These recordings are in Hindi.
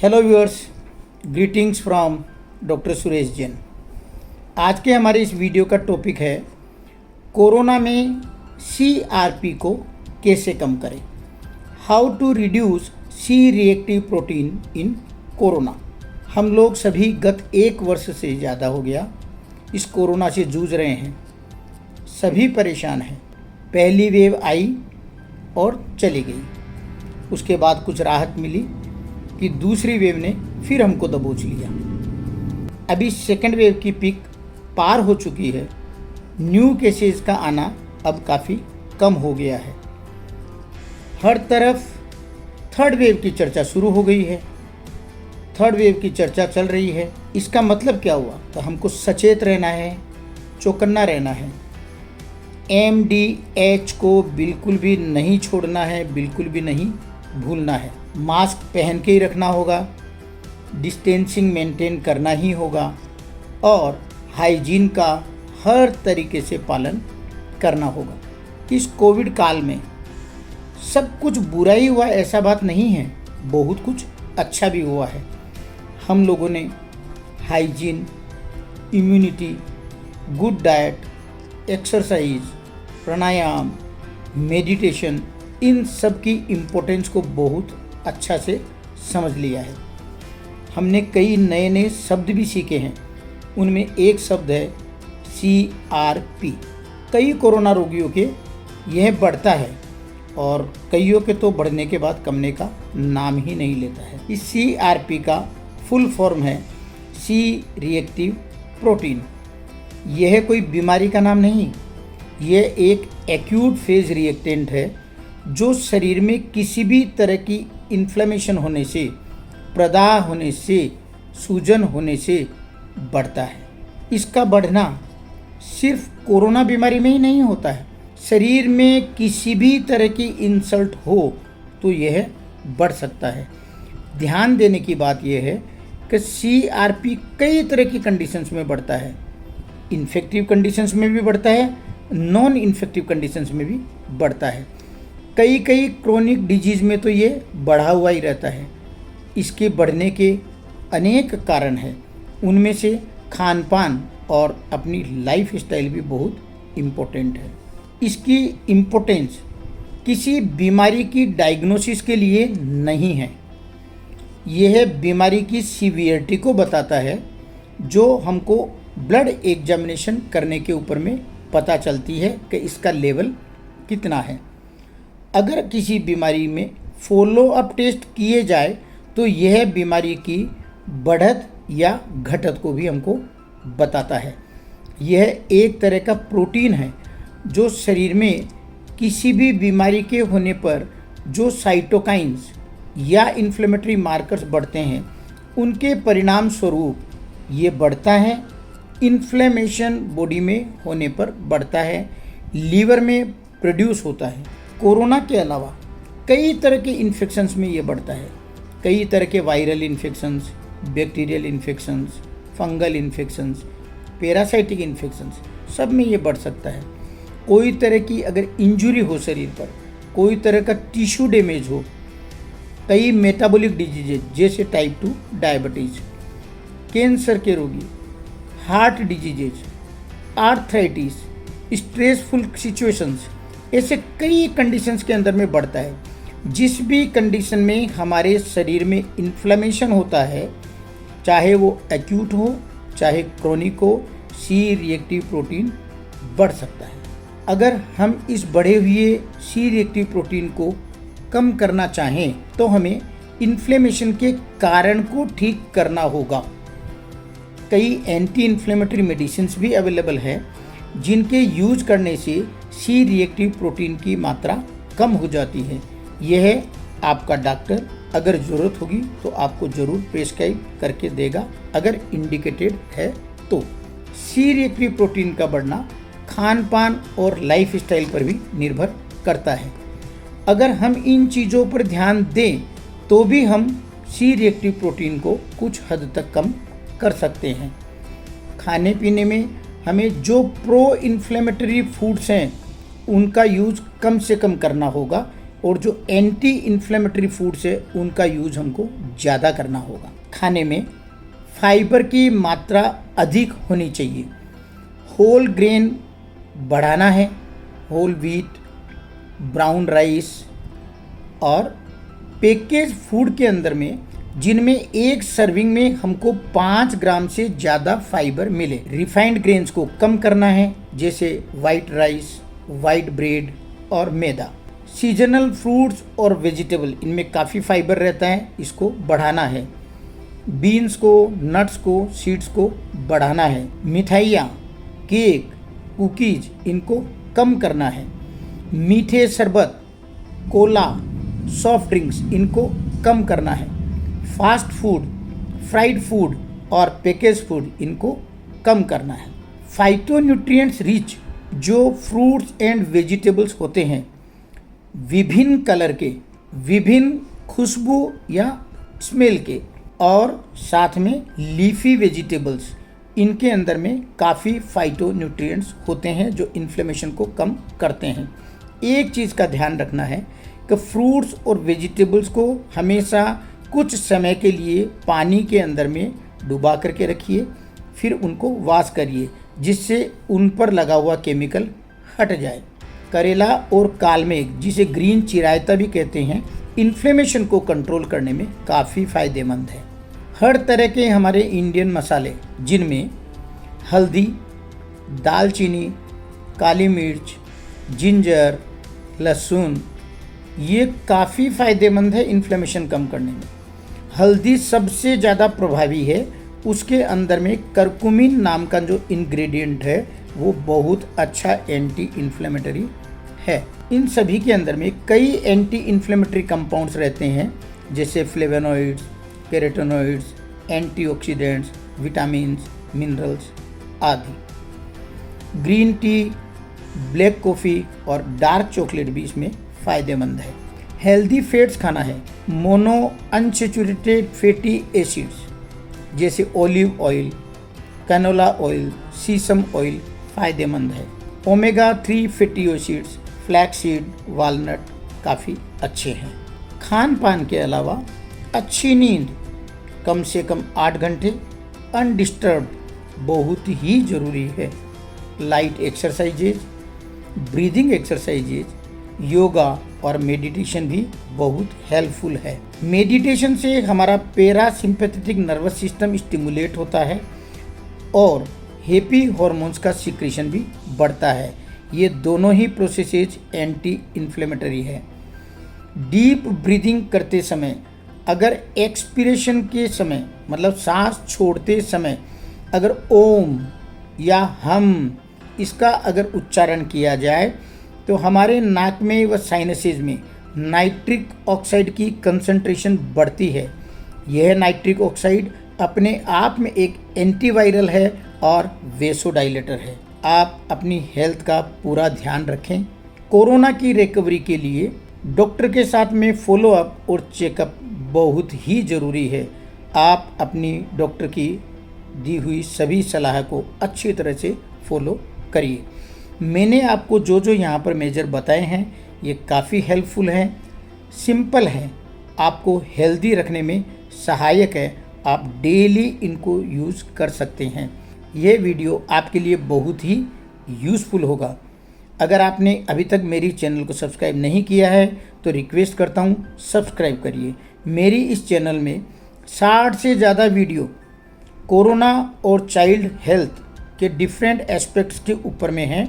Hello viewers, greetings from doctor Suresh Jain. आज के हमारे इस वीडियो का टॉपिक है कोरोना में CRP को कैसे कम करें। How to reduce C reactive protein in corona. हम लोग सभी गत 1 वर्ष से ज़्यादा हो गया इस कोरोना से जूझ रहे हैं। सभी परेशान हैं। पहली वेव आई और चली गई, उसके बाद कुछ राहत मिली कि दूसरी वेव ने फिर हमको दबोच लिया। अभी सेकेंड वेव की पीक पार हो चुकी है। न्यू केसेस का आना अब काफ़ी कम हो गया है। हर तरफ थर्ड वेव की चर्चा शुरू हो गई है। थर्ड वेव की चर्चा चल रही है। इसका मतलब क्या हुआ? तो हमको सचेत रहना है, चौकन्ना रहना है। MDH को बिल्कुल भी नहीं छोड़ना है, बिल्कुल भी नहीं भूलना है। मास्क पहन के ही रखना होगा, डिस्टेंसिंग मेंटेन करना ही होगा और हाइजीन का हर तरीके से पालन करना होगा। इस कोविड काल में सब कुछ बुरा ही हुआ ऐसा बात नहीं है, बहुत कुछ अच्छा भी हुआ है। हम लोगों ने hygiene, immunity, good diet, exercise, pranayama, meditation, इन सब की इम्पोर्टेंस को बहुत अच्छा से समझ लिया है। हमने कई नए नए शब्द भी सीखे हैं। उनमें एक शब्द है CRP। कई कोरोना रोगियों के यह बढ़ता है और कईयों के तो बढ़ने के बाद कमने का नाम ही नहीं लेता है। इस CRP का फुल फॉर्म है सी रिएक्टिव प्रोटीन। यह कोई बीमारी का नाम नहीं, यह एक एक्यूट फेज रिएक्टेंट है जो शरीर में किसी भी तरह की इन्फ्लेमेशन होने से, प्रदाह होने से, सूजन होने से बढ़ता है। इसका बढ़ना सिर्फ कोरोना बीमारी में ही नहीं होता है। शरीर में किसी भी तरह की इंसल्ट हो तो यह बढ़ सकता है। ध्यान देने की बात यह है कि CRP कई तरह की कंडीशंस में बढ़ता है। इन्फेक्टिव कंडीशंस में भी बढ़ता है, नॉन इन्फेक्टिव कंडीशंस में भी बढ़ता है। कई क्रोनिक डिजीज़ में तो ये बढ़ा हुआ ही रहता है। इसके बढ़ने के अनेक कारण हैं। उनमें से खान पान और अपनी लाइफ स्टाइल भी बहुत इम्पोर्टेंट है। इसकी इम्पोर्टेंस किसी बीमारी की डायग्नोसिस के लिए नहीं है, यह बीमारी की सीवियरिटी को बताता है, जो हमको ब्लड एग्जामिनेशन करने के ऊपर में पता चलती है कि इसका लेवल कितना है। अगर किसी बीमारी में फॉलो अप टेस्ट किए जाए तो यह बीमारी की बढ़त या घटत को भी हमको बताता है। यह एक तरह का प्रोटीन है जो शरीर में किसी भी बीमारी के होने पर जो साइटोकाइंस या इन्फ्लेमेटरी मार्कर्स बढ़ते हैं, उनके परिणाम स्वरूप ये बढ़ता है। इन्फ्लेमेशन बॉडी में होने पर बढ़ता है, लीवर में प्रोड्यूस होता है। कोरोना के अलावा कई तरह के इन्फेक्शंस में ये बढ़ता है। कई तरह के viral infections, bacterial infections, fungal infections, parasitic infections, सब में ये बढ़ सकता है। कोई तरह की अगर इंजुरी हो शरीर पर, कोई तरह का टिश्यू डैमेज हो, कई मेटाबॉलिक डिजीजेज जैसे टाइप 2 डायबिटीज़, कैंसर के रोगी, heart diseases, arthritis, stressful situations, ऐसे कई कंडीशंस के अंदर में बढ़ता है। जिस भी कंडीशन में हमारे शरीर में इन्फ्लेमेशन होता है, चाहे वो एक्यूट हो चाहे क्रोनिक हो, सी रिएक्टिव प्रोटीन बढ़ सकता है। अगर हम इस बढ़े हुए सी रिएक्टिव प्रोटीन को कम करना चाहें तो हमें इन्फ्लेमेशन के कारण को ठीक करना होगा। कई एंटी इन्फ्लेमेटरी मेडिसिन्स भी अवेलेबल है जिनके यूज करने से सी रिएक्टिव प्रोटीन की मात्रा कम हो जाती है। यह आपका डॉक्टर अगर ज़रूरत होगी तो आपको ज़रूर प्रेस्क्राइब करके देगा, अगर इंडिकेटेड है तो। सी रिएक्टिव प्रोटीन का बढ़ना खान पान और लाइफ स्टाइल पर भी निर्भर करता है। अगर हम इन चीज़ों पर ध्यान दें तो भी हम सी रिएक्टिव प्रोटीन को कुछ हद तक कम कर सकते हैं। खाने पीने में हमें जो प्रो इन्फ्लेमेटरी फूड्स हैं उनका यूज़ कम से कम करना होगा, और जो एंटी इन्फ्लेमेटरी फूड्स है उनका यूज हमको ज़्यादा करना होगा। खाने में फाइबर की मात्रा अधिक होनी चाहिए। होल ग्रेन बढ़ाना है, होल व्हीट, ब्राउन राइस और पैकेज फूड के अंदर में जिनमें एक सर्विंग में हमको 5 ग्राम से ज़्यादा फाइबर मिले। रिफाइंड ग्रेन्स को कम करना है, जैसे वाइट राइस, वाइट ब्रेड और मैदा। सीजनल फ्रूट्स और वेजिटेबल, इनमें काफ़ी फाइबर रहता है, इसको बढ़ाना है। बीन्स को, नट्स को, सीड्स को बढ़ाना है। मिठाइयाँ, केक, कुकीज, इनको कम करना है। मीठे शरबत, कोला, सॉफ्ट ड्रिंक्स, इनको कम करना है। फास्ट फूड, फ्राइड फूड और पैकेज फूड, इनको कम करना है। फाइटोन्यूट्रिएंट्स रिच जो फ्रूट्स एंड वेजिटेबल्स होते हैं, विभिन्न कलर के, विभिन्न खुशबू या स्मेल के, और साथ में लीफी वेजिटेबल्स, इनके अंदर में काफ़ी फाइटोन्यूट्रिएंट्स होते हैं जो इन्फ्लेमेशन को कम करते हैं। एक चीज़ का ध्यान रखना है कि फ्रूट्स और वेजिटेबल्स को हमेशा कुछ समय के लिए पानी के अंदर में डुबा करके रखिए, फिर उनको वॉश करिए, जिससे उन पर लगा हुआ केमिकल हट जाए। करेला और कालमेघ, जिसे ग्रीन चिरायता भी कहते हैं, इन्फ्लेमेशन को कंट्रोल करने में काफ़ी फ़ायदेमंद है। हर तरह के हमारे इंडियन मसाले, जिनमें हल्दी, दालचीनी, काली मिर्च, जिंजर, लहसुन, ये काफ़ी फ़ायदेमंद है इन्फ्लेमेशन कम करने में। हल्दी सबसे ज़्यादा प्रभावी है, उसके अंदर में करकुमिन नाम का जो इंग्रेडिएंट है वो बहुत अच्छा एंटी इन्फ्लेमेटरी है। इन सभी के अंदर में कई एंटी इन्फ्लेमेटरी कंपाउंड्स रहते हैं, जैसे flavonoids, carotenoids, antioxidants, vitamins, minerals आदि। ग्रीन टी, ब्लैक कॉफ़ी और डार्क चॉकलेट भी इसमें फ़ायदेमंद है। हेल्दी फैट्स खाना है। मोनो अनसैचुरेटेड फैटी एसिड्स जैसे olive oil, canola oil, sesame oil फ़ायदेमंद है। Omega 3 fatty acids, flaxseed, walnut काफ़ी अच्छे हैं। खान पान के अलावा अच्छी नींद, कम से कम 8 घंटे अनडिस्टर्ब्ड बहुत ही ज़रूरी है। Light exercises, breathing exercises, yoga और मेडिटेशन भी बहुत हेल्पफुल है। मेडिटेशन से हमारा पैरासिम्पैथेटिक नर्वस सिस्टम स्टिमुलेट होता है और हैप्पी हार्मोन्स का सिक्रेशन भी बढ़ता है। ये दोनों ही प्रोसेसेज एंटी इन्फ्लेमेटरी है। डीप ब्रीदिंग करते समय, अगर एक्सपीरेशन के समय मतलब सांस छोड़ते समय अगर ओम या हम इसका अगर उच्चारण किया जाए तो हमारे नाक में व साइनसेज में नाइट्रिक ऑक्साइड की कंसंट्रेशन बढ़ती है। यह नाइट्रिक ऑक्साइड अपने आप में एक एंटीवायरल है और वेसोडाइलेटर है। आप अपनी हेल्थ का पूरा ध्यान रखें। कोरोना की रिकवरी के लिए डॉक्टर के साथ में फॉलोअप और चेकअप बहुत ही ज़रूरी है। आप अपनी डॉक्टर की दी हुई सभी सलाह को अच्छी तरह से फॉलो करिए। मैंने आपको जो जो यहाँ पर मेजर बताए हैं ये काफ़ी हेल्पफुल हैं, सिंपल हैं, आपको हेल्दी रखने में सहायक है। आप डेली इनको यूज़ कर सकते हैं। ये वीडियो आपके लिए बहुत ही यूज़फुल होगा। अगर आपने अभी तक मेरी चैनल को सब्सक्राइब नहीं किया है तो रिक्वेस्ट करता हूँ सब्सक्राइब करिए। मेरी इस चैनल में 60 से ज़्यादा वीडियो कोरोना और चाइल्ड हेल्थ के डिफरेंट एस्पेक्ट्स के ऊपर में हैं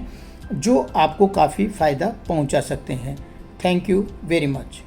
जो आपको काफ़ी फ़ायदा पहुंचा सकते हैं। Thank you very much.